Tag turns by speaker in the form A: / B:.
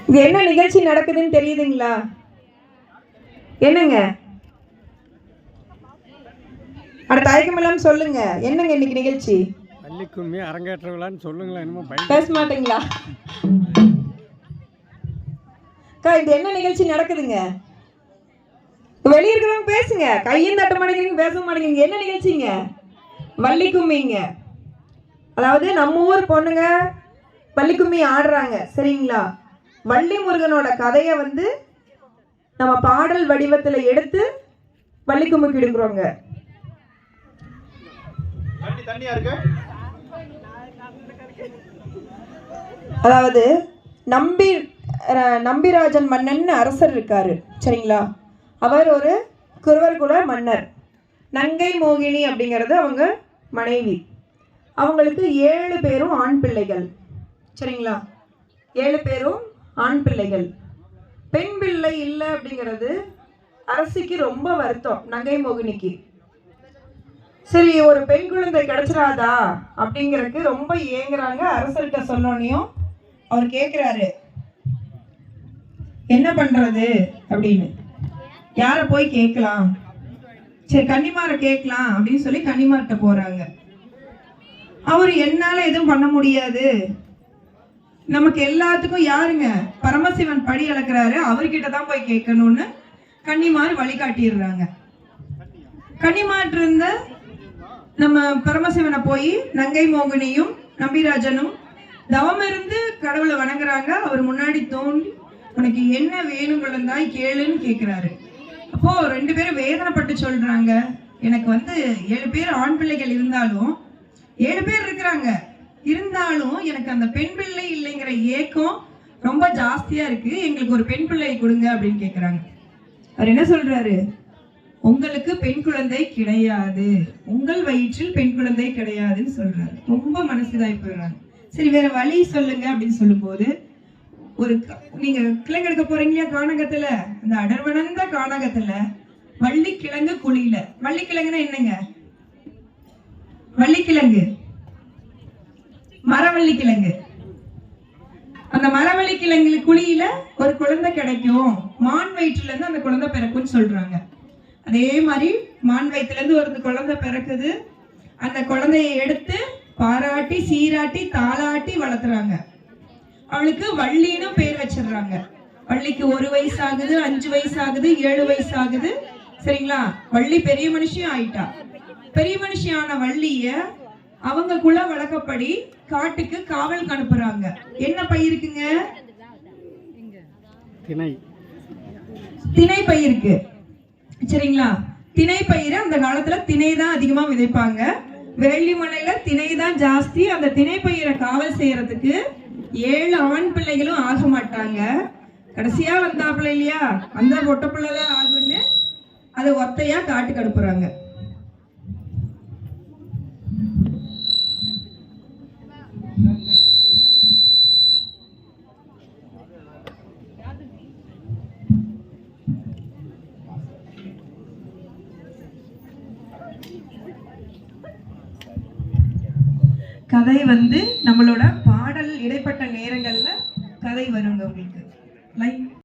A: இங்க என்ன நிகழ்ச்சி நடக்குதுன்னு தெரியுதுங்களா? என்னங்க அட தயக்கமெல்லாம் சொல்லுங்க. என்னங்க இன்னைக்கு நிகழ்ச்சி?
B: பள்ளிக்கும்மி அரங்கேற்ற விழான்னு சொல்லுங்களேன். என்னமோ
A: பேச மாட்டீங்களா? அக்கா, இது என்ன நிகழ்ச்சி நடக்குதுங்க? வெளியே இருக்கிறவங்க பேசுங்க. கையும் தட்ட மாட்டேங்கிறீங்க, பேச மாட்டேங்கிறீங்க. என்ன நிகழ்ச்சிங்க? வள்ளிக்கும்மிங்க. அதாவது நம்ம ஊர் பொண்ணுங்க வள்ளிக்கும்மி ஆடுறாங்க, சரிங்களா? வள்ளி முருகனோட கதையை வந்து நம்ம பாடல் வடிவத்தில் எடுத்து வள்ளிக்கும்மிக்கு எடுக்கிறோங்க. அதாவது நம்பிராஜன் மன்னன் அரசர் இருக்காரு, சரிங்களா? அவர் ஒரு குறவர் குல மன்னர். நங்கை மோகினி அப்படிங்கிறது அவங்க மனைவி. அவங்களுக்கு 7 பேரும் ஆண் பிள்ளைகள், சரிங்களா? 7 பேரும் ஆண் பிள்ளைகள். பெண் பிள்ளை இல்லை அப்படிங்கிறது அரசிக்கு ரொம்ப வருத்தம், நங்கை மோகினிக்கு. சரி, ஒரு பெண் குழந்தை கிடைச்சிடாதா அப்படிங்கிறதுக்கு ரொம்ப ஏங்குறாங்க. அரசர்கிட்ட சொன்னோன்னையும் அவர் கேட்குறாரு, என்ன பண்றது அப்படின்னு. யாரை போய் கேட்கலாம்? சரி, கன்னிமாரை கேட்கலாம் அப்படின்னு சொல்லி கன்னிமார்கிட்ட போறாங்க. அவர் என்னால எதுவும் பண்ண முடியாது, நமக்கு எல்லாத்துக்கும் யாருங்க பரமசிவன் படி அளக்குறாரு, அவர்கிட்ட தான் போய் கேட்கணும்னு கன்னிமார் வழிகாட்டிடுறாங்க. கன்னிமார் இருந்த நம்ம பரமசிவனை போய் நங்கை மோகினியும் நம்பிராஜனும் தவம் இருந்து கடவுளை வணங்குறாங்க. அவர் முன்னாடி தோண்டி, உனக்கு என்ன வேணும் குழந்தாய் கேளுன்னு கேட்கிறாரு. அப்போ 2 பேரும் வேதனைப்பட்டு சொல்றாங்க, எனக்கு வந்து 7 பேர் ஆண் பிள்ளைகள் இருந்தாலும் 7 பேர் இருக்கிறாங்க, இருந்தாலும் எனக்கு அந்த பெண் பிள்ளை இல்லைங்கிற ஏக்கம் ரொம்ப ஜாஸ்தியா இருக்கு, எங்களுக்கு ஒரு பெண் பிள்ளை கொடுங்க அப்படின்னு கேட்கிறாங்க. அவர் என்ன சொல்றாரு, உங்களுக்கு பெண் குழந்தை கிடையாது, உங்கள் வயிற்றில் பெண் குழந்தை கிடையாதுன்னு சொல்றாரு. ரொம்ப மனசுதாய் போயிடுறாங்க. சரி, வேற வழி சொல்லுங்க அப்படின்னு சொல்லும் போது, ஒரு நீங்க கிழங்கு எடுக்க போறீங்களா கானகத்துல, அந்த அடர்வனந்த கானகத்துல வள்ளிக்கிழங்கு குழியில. வள்ளிக்கிழங்குன்னா என்னங்க? வள்ளிக்கிழங்கு மரவள்ளிக்கிழங்கு. அந்த மரவள்ளிக்கிழங்கு குழியில ஒரு குழந்தை கிடைக்கும், மான் வயிற்றுல இருந்து அந்த குழந்தை பிறக்கும்னு சொல்றாங்க. அதே மாதிரி மான் வயிற்றுல இருந்து ஒரு குழந்தை பிறக்குது. அந்த குழந்தையை எடுத்து பாராட்டி சீராட்டி தாளாட்டி வளர்த்துறாங்க. அவளுக்கு வள்ளின்னு பேர் வச்சிடுறாங்க. வள்ளிக்கு 1 வயசு ஆகுது, 5 வயசு ஆகுது, 7 வயசு ஆகுது, சரிங்களா? வள்ளி பெரிய மனுஷியும் ஆயிட்டா. பெரிய மனுஷியான வள்ளிய அவங்க குல வழக்கப்படி காட்டுக்கு காவல் அனுப்புறாங்க. என்ன பயிருக்குங்க? திணை பயிருக்கு, சரிங்களா? திணை பயிர் அந்த காலத்துல திணை தான் அதிகமா விதைப்பாங்க. வெள்ளிமலையில திணை தான் ஜாஸ்தி. அந்த திணை பயிரை காவல் செய்யறதுக்கு 7 ஆண் பிள்ளைகளும் ஆக மாட்டாங்க. கடைசியா வந்தாப்புல இல்லையா, அந்த ஒட்ட பிள்ளைதான் ஆகுன்னு அதை ஒத்தையா காட்டுக்கு அனுப்புறாங்க. கதை வந்து நம்மளோட பாடல் இடைப்பட்ட நேரங்கள்ல கதை வருங்க உங்களுக்கு. லைக்